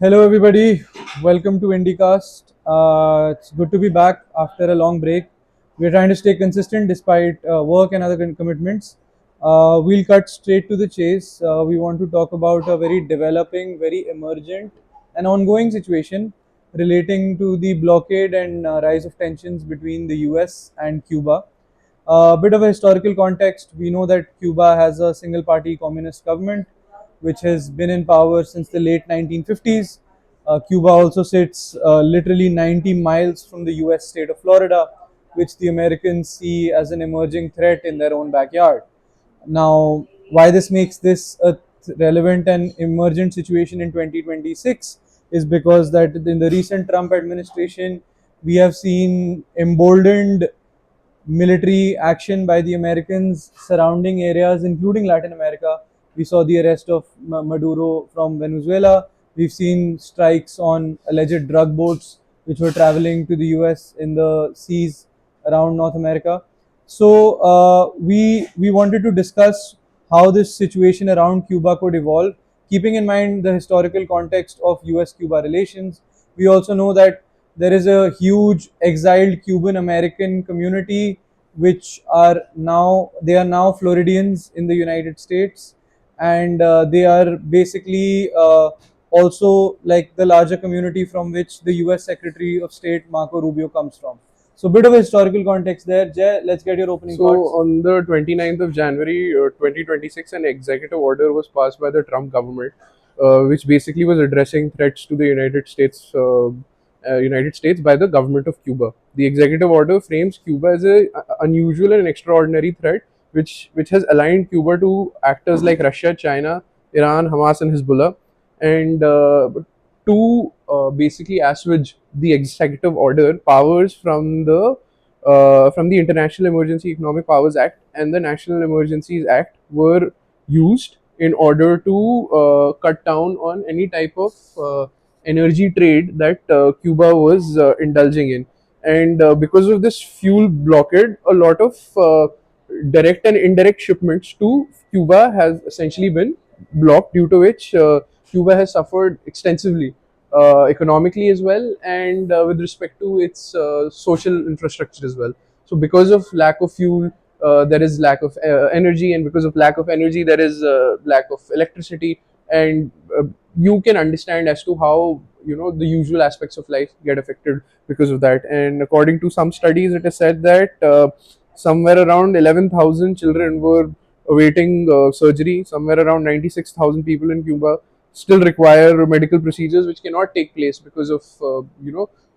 Hello, everybody. Welcome to Indicast. It's good to be back after a long break. We're trying to stay consistent despite work and other commitments. We'll cut straight to the chase. We want to talk about a very developing, very emergent, and ongoing situation relating to the blockade and rise of tensions between the US and Cuba. A bit of a historical context, we know that Cuba has a single party communist government which has been in power since the late 1950s. Cuba also sits literally 90 miles from the US state of Florida, which the Americans see as an emerging threat in their own backyard. Now, why this makes this a relevant and emergent situation in 2026 is because that in the recent Trump administration, we have seen emboldened military action by the Americans surrounding areas, including Latin America. We saw the arrest of Maduro from Venezuela. We've seen strikes on alleged drug boats which were traveling to the US in the seas around North America. So we wanted to discuss how this situation around Cuba could evolve, keeping in mind the historical context of US-Cuba relations. We also know that there is a huge exiled Cuban American community which are now Floridians in the United States, and they are basically also like the larger community from which the US Secretary of State Marco Rubio comes from. So, bit of a historical context there. Jay, let's get your opening So thoughts. on the 29th of January 2026, an executive order was passed by the Trump government, which basically was addressing threats to the United States by the government of Cuba. The executive order frames Cuba as a unusual and extraordinary threat, which has aligned Cuba to actors like Russia, China, Iran, Hamas, and Hezbollah, and to basically assuage the executive order, powers from the International Emergency Economic Powers Act and the National Emergencies Act were used in order to cut down on any type of energy trade that Cuba was indulging in. And because of this fuel blockade, a lot of direct and indirect shipments to Cuba has essentially been blocked, due to which Cuba has suffered extensively economically as well, and with respect to its social infrastructure as well. So because of lack of fuel, there is lack of energy, and because of lack of energy, there is lack of electricity, and you can understand as to how the usual aspects of life get affected because of that. And according to some studies, it is said that somewhere around 11,000 children were awaiting surgery. Somewhere around 96,000 people in Cuba still require medical procedures which cannot take place because of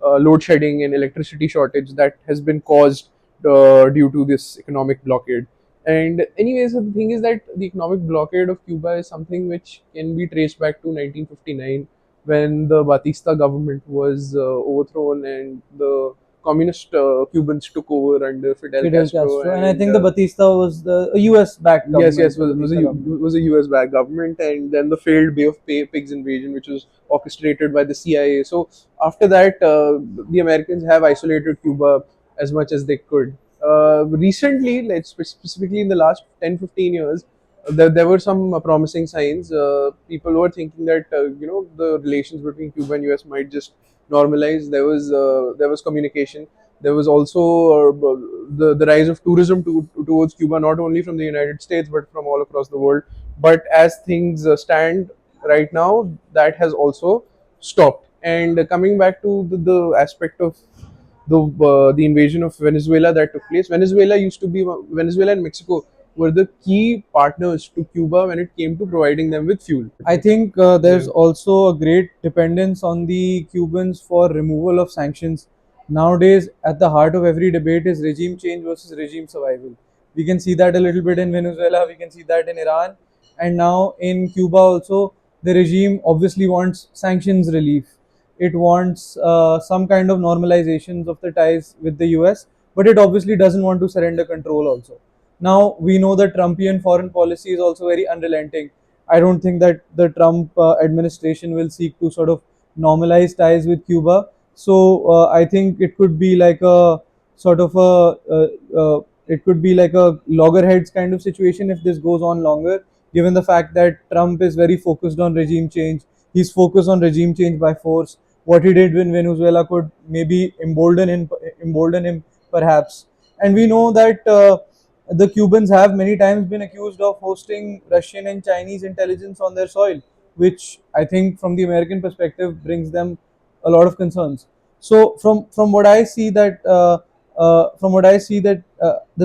load shedding and electricity shortage that has been caused due to this economic blockade. And anyways, the thing is that the economic blockade of Cuba is something which can be traced back to 1959, when the Batista government was overthrown and the communist Cubans took over under Fidel Fidel Castro. Castro, and I And think the Batista was a US-backed yes, government. The was Batista government. was a US backed government, and then the failed Bay of Pigs invasion, which was orchestrated by the CIA. So after that, the Americans have isolated Cuba as much as they could. Recently, like specifically in the last 10-15 years, there were some promising signs. People were thinking that the relations between Cuba and US might just normalize. There was communication. There was also the rise of tourism towards Cuba, not only from the United States but from all across the world. But as things stand right now, that has also stopped. And coming back to the aspect of the invasion of Venezuela that took place, Venezuela and Mexico were the key partners to Cuba when it came to providing them with fuel. I think there's Yeah. also a great dependence on the Cubans for removal of sanctions. Nowadays, at the heart of every debate is regime change versus regime survival. We can see that a little bit in Venezuela, we can see that in Iran, and now in Cuba also. The regime obviously wants sanctions relief. It wants some kind of normalizations of the ties with the US, but it obviously doesn't want to surrender control also. Now, we know that Trumpian foreign policy is also very unrelenting. I don't think that the Trump administration will seek to sort of normalize ties with Cuba. So I think it could be like a sort of it could be like a loggerheads kind of situation if this goes on longer. Given the fact that Trump is very focused on regime change, He's focused on regime change by force. What he did in Venezuela could maybe embolden him perhaps. And we know that the Cubans have many times been accused of hosting Russian and Chinese intelligence on their soil, which I think from the American perspective brings them a lot of concerns. So from what I see that the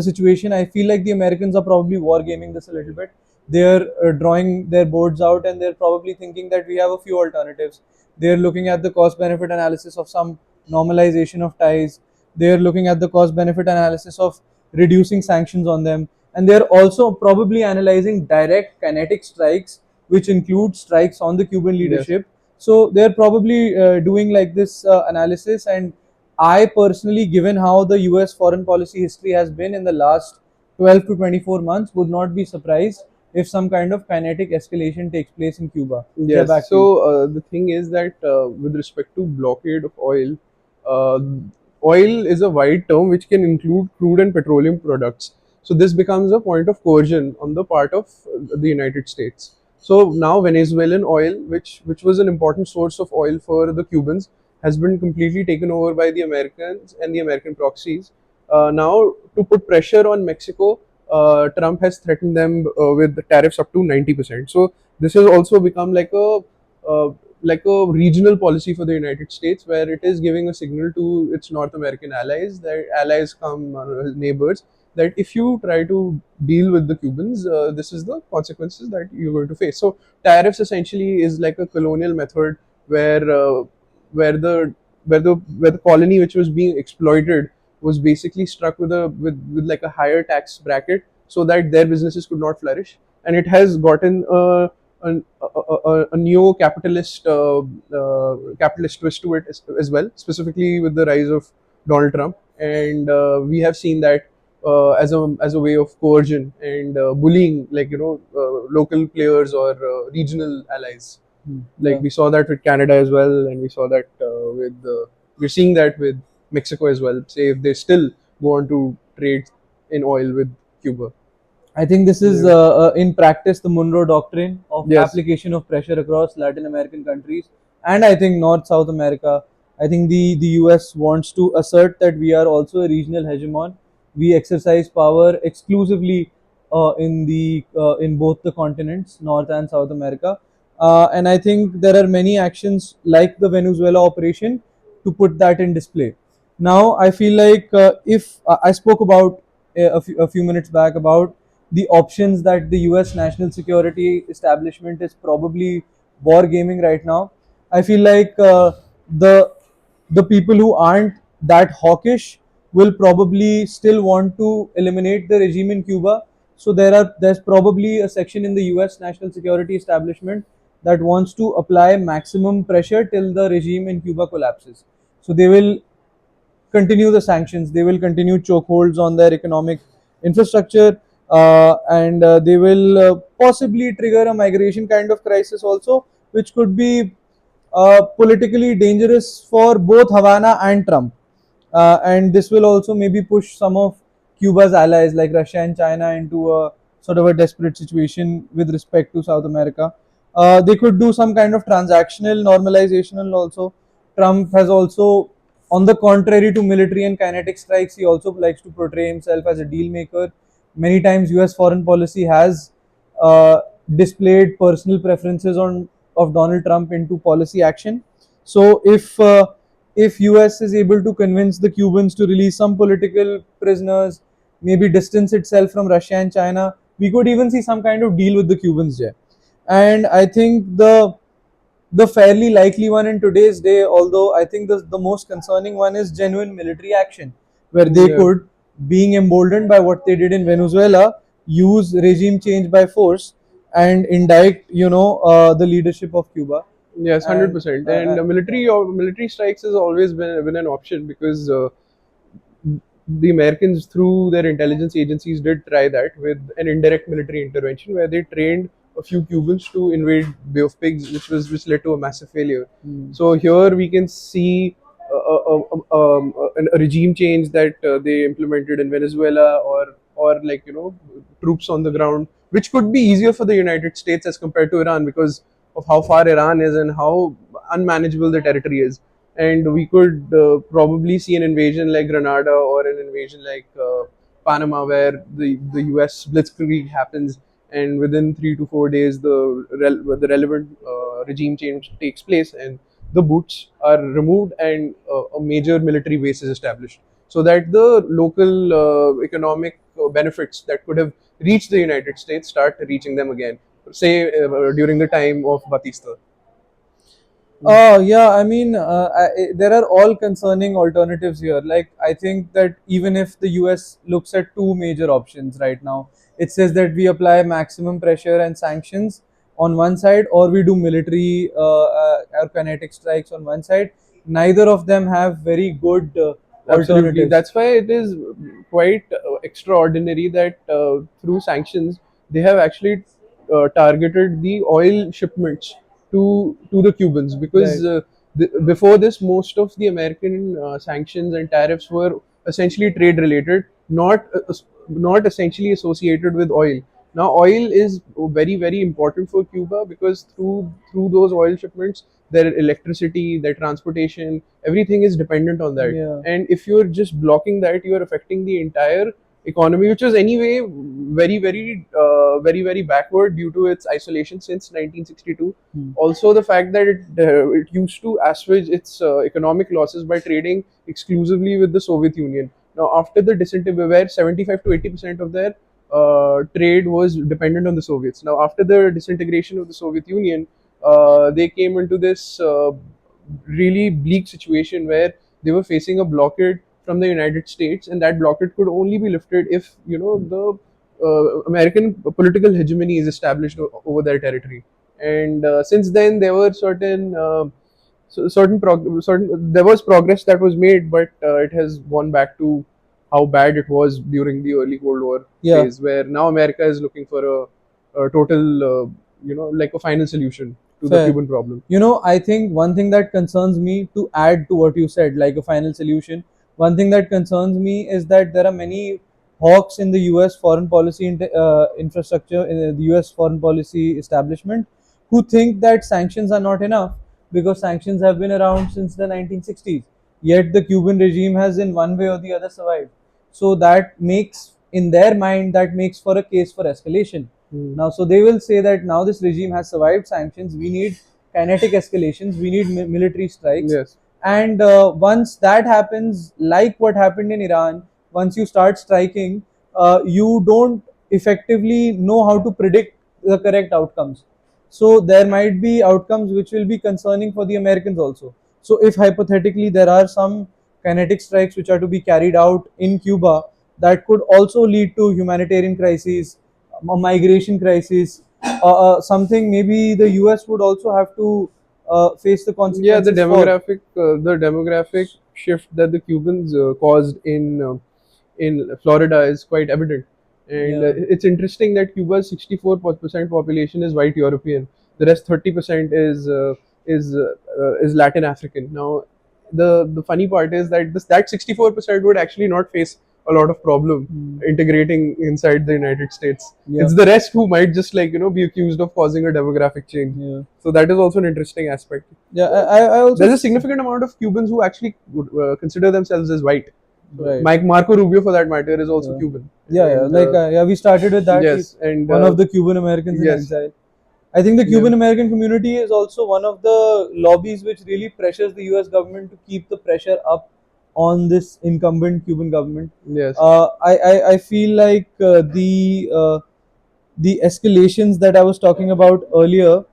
situation, I feel like the Americans are probably wargaming this a little bit. They're drawing their boards out, and they're probably thinking that we have a few alternatives. They're looking at the cost benefit analysis of some normalization of ties. They're looking at the cost benefit analysis of reducing sanctions on them, and they're also probably analyzing direct kinetic strikes, which include strikes on the Cuban Yes. leadership. So they're probably doing like this analysis. And I personally, given how the US foreign policy history has been in the last 12 to 24 months, would not be surprised if some kind of kinetic escalation takes place in Cuba. Yeah, Yes. back to So you. the thing is that with respect to blockade of uh, oil is a wide term which can include crude and petroleum products. So this becomes a point of coercion on the part of the United States. So now Venezuelan oil, which was an important source of oil for the Cubans, has been completely taken over by the Americans and the American proxies. Now, to put pressure on Mexico, Trump has threatened them with tariffs up to 90%. So this has also become uh, like a regional policy for the United States, where it is giving a signal to its North American allies, that allies come neighbors, that if you try to deal with the Cubans, this is the consequences that you're going to face. So tariffs essentially is like a colonial method where where the where the colony which was being exploited was basically struck with like a higher tax bracket so that their businesses could not flourish, and it has gotten a neo-capitalist capitalist twist to it as well, specifically with the rise of Donald Trump, and we have seen that as a way of coercion and bullying, like local players or regional allies. Like Yeah. we saw that with Canada as well, and we saw that with we're seeing that with Mexico as well. Say if they still go on to trade in oil with Cuba. I think this is, Yeah. in practice, the Monroe Doctrine of Yes. application of pressure across Latin American countries, and I think North South America. I think the US wants to assert that we are also a regional hegemon. We exercise power exclusively in both the continents, North and South America, and I think there are many actions like the Venezuela operation to put that in display. Now, I feel like if I spoke about a few minutes back about the options that the US national security establishment is probably war gaming right now. I feel like the the people who aren't that hawkish will probably still want to eliminate the regime in Cuba. So there's probably a section in the US national security establishment that wants to apply maximum pressure till the regime in Cuba collapses. So they will continue the sanctions. They will continue chokeholds on their economic infrastructure, and they will possibly trigger a migration kind of crisis also, which could be politically dangerous for both Havana and Trump. And this will also maybe push some of Cuba's allies like Russia and China into a sort of a desperate situation with respect to South America. They could do some kind of transactional normalization also. Trump has also, on the contrary to military and kinetic strikes, he also likes to portray himself as a deal maker. Many times, US foreign policy has uh, displayed personal preferences on of Donald Trump into policy action. So if US is able to convince the Cubans to release some political prisoners, maybe distance itself from Russia and China, we could even see some kind of deal with the Cubans there. And I think the fairly likely one in today's day, although I think the most concerning one is genuine military action, where they Yeah. could, being emboldened by what they did in Venezuela, use regime change by force and indict, the leadership of Cuba. Yes, And 100%. And military strikes has always been an option because the Americans, through their intelligence agencies, did try that with an indirect military intervention where they trained a few Cubans to invade Bay of Pigs, which led to a massive failure. mm, So here we can see a regime change that they implemented in Venezuela, or like troops on the ground, which could be easier for the United States as compared to Iran, because of how far Iran is and how unmanageable the territory is. And we could probably see an invasion like Grenada or an invasion like Panama, where the US blitzkrieg happens, and within 3 to 4 days, the relevant regime change takes place, and the boots are removed, and a major military base is established, so that the local economic benefits that could have reached the United States start reaching them again. Say during the time of Batista. Oh, yeah. I mean, there are all concerning alternatives here. Like, I think that even if the US looks at two major options right now, it says that we apply maximum pressure and sanctions on one side, or we do military or kinetic strikes on one side. Neither of them have very good Absolutely. alternatives. That's why it is quite extraordinary that through sanctions they have actually targeted the oil shipments to the Cubans, because Right. before this, most of the American sanctions and tariffs were essentially trade related, not essentially associated with oil. Now, oil is very important for Cuba, because through those oil shipments, their electricity, their transportation, everything is dependent on that. Yeah. And if you're just blocking that, you are affecting the entire economy, which was anyway very backward due to its isolation since 1962. Hmm. Also, the fact that it used to assuage its economic losses by trading exclusively with the Soviet Union. Now, after the disintegration, where 75 to 80% of their trade was dependent on the Soviets. Now, after the disintegration of the Soviet Union, they came into this really bleak situation where they were facing a blockade from the United States, and that blockade could only be lifted if the American political hegemony is established over their territory. And since then, there were certain there was progress that was made, but it has gone back to how bad it was during the early Cold War Yeah. phase, where now America is looking for a total, like a final solution to the Fair. Cuban problem. I think one thing that concerns me, to add to what you said, like a final solution, one thing that concerns me is that there are many hawks in the US foreign policy infrastructure, in the US foreign policy establishment, who think that sanctions are not enough because sanctions have been around since the 1960s. Yet the Cuban regime has, in one way or the other, survived. So that makes, in their mind, that makes for a case for escalation. Hmm. Now, so they will say that now this regime has survived sanctions. We need kinetic escalations. We need military strikes. Yes. And once that happens, like what happened in Iran, once you start striking, you don't effectively know how to predict the correct outcomes. So there might be outcomes which will be concerning for the Americans also. So if hypothetically there are some kinetic strikes which are to be carried out in Cuba, that could also lead to humanitarian crises, a migration crisis, something maybe the US would also have to face the Yeah, consequences for. the demographic shift that the Cubans caused in Florida is quite evident. And Yeah. it's interesting that Cuba's 64% population is white European. The rest 30% is Latin African. Now, the funny part is that that 64% would actually not face a lot of problem Hmm. integrating inside the United States. Yeah. It's the rest who might just be accused of causing a demographic change. Yeah. So that is also an interesting aspect. Yeah. I also There's a significant amount of Cubans who actually would, consider themselves as white. right. Mike Marco Rubio, for that matter, is also Yeah. Cuban. Yeah. And Like yeah, we started with that. He's yes, and one of the Cuban Americans in yes, exile. I think the yeah, Cuban American community is also one of the lobbies which really pressures the US government to keep the pressure up on this incumbent Cuban government. yes, I feel like the escalations that I was talking about earlier,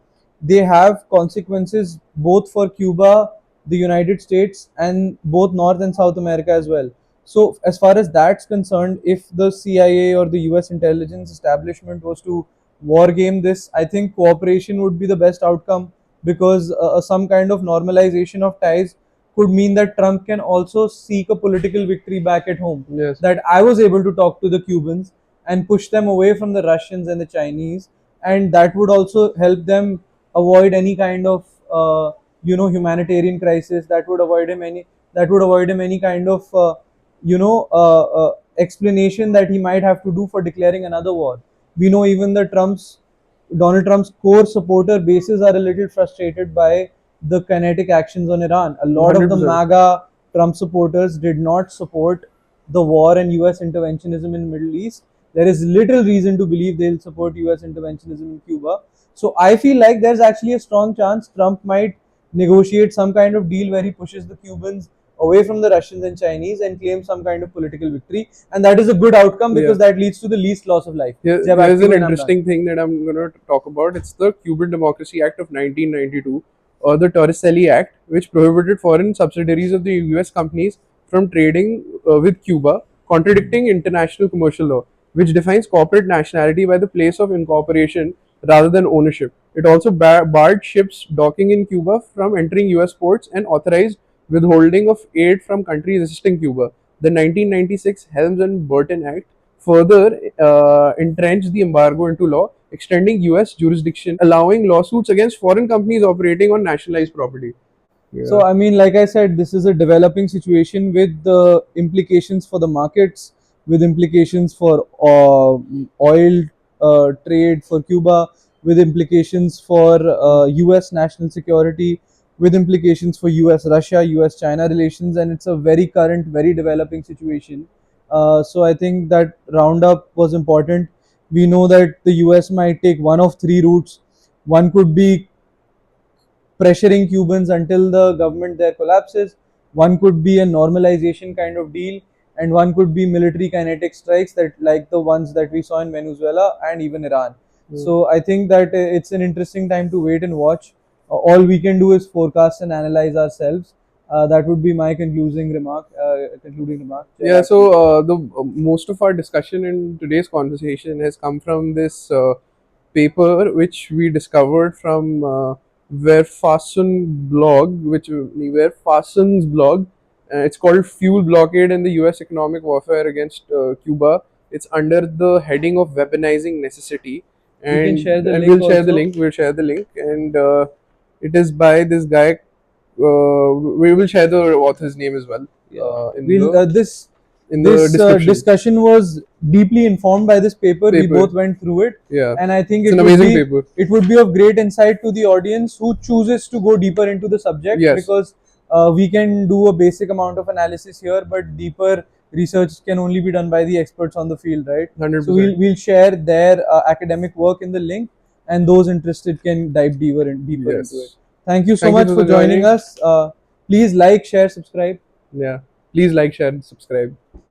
they have consequences both for Cuba, the United States, and both North and South America as well. So, as far as that's concerned, if the CIA or the US intelligence establishment was to war game this, I think cooperation would be the best outcome, because some kind of normalization of ties could mean that Trump can also seek a political victory back at home. yes, That I was able to talk to the Cubans and push them away from the Russians and the Chinese, and that would also help them avoid any kind of humanitarian crisis. That would avoid him any kind of explanation that he might have to do for declaring another war. We know even the Trump's Donald Trump's core supporter bases are a little frustrated by the kinetic actions on Iran. A lot of the 100%. MAGA Trump supporters did not support the war and US interventionism in Middle East. There is little reason to believe they'll support US interventionism in Cuba. So I feel like there's actually a strong chance Trump might negotiate some kind of deal where he pushes the Cubans away from the Russians and Chinese and claims some kind of political victory. And that is a good outcome Yeah. because that leads to the least loss of life. Here's an interesting thing that I'm going to talk about. It's the Cuban Democracy Act of 1992, or the Torricelli Act, which prohibited foreign subsidiaries of the US companies from trading with Cuba, contradicting international commercial law, which defines corporate nationality by the place of incorporation rather than ownership. It also barred ships docking in Cuba from entering US ports and authorized withholding of aid from countries assisting Cuba. The 1996 Helms and Burton Act further entrenched the embargo into law, extending US jurisdiction, allowing lawsuits against foreign companies operating on nationalized property. So, Yeah. I mean, like I said, this is a developing situation with the implications for the markets, with implications for oil trade for Cuba, with implications for US national security, with implications for US Russia, US China relations, and it's a very current, very developing situation. So, I think that roundup was important. We know that the US might take one of three routes. One could be pressuring Cubans until the government there collapses. One could be a normalization kind of deal, and one could be military kinetic strikes that, like the ones that we saw in Venezuela and even Iran. Mm. So I think that it's an interesting time to wait and watch. All we can do is forecast and analyze ourselves. That would be my concluding remark. Yeah, so the most of our discussion in today's conversation has come from this paper which we discovered from Where Fasten's blog. It's called "Fuel Blockade and the U.S. Economic Warfare Against Cuba." It's under the heading of "Weaponizing Necessity," We can share the and link we'll share the also. link. We'll share the link, and it is by this guy. We will share the author's name as well Yeah, in we'll the description discussion was deeply informed by this paper. We paper. both went through it, Yeah, and I think it's an amazing paper. it would be of great insight to the audience who chooses to go deeper into the subject, Yes, because we can do a basic amount of analysis here, but deeper research can only be done by the experts on the field, right? hundred So percent. we'll share their academic work in the link, and those interested can dive deeper into it. Yes. Thank you so Thank you much for for joining joining. us. Please like, share, subscribe. Yeah. Please like, share, and subscribe.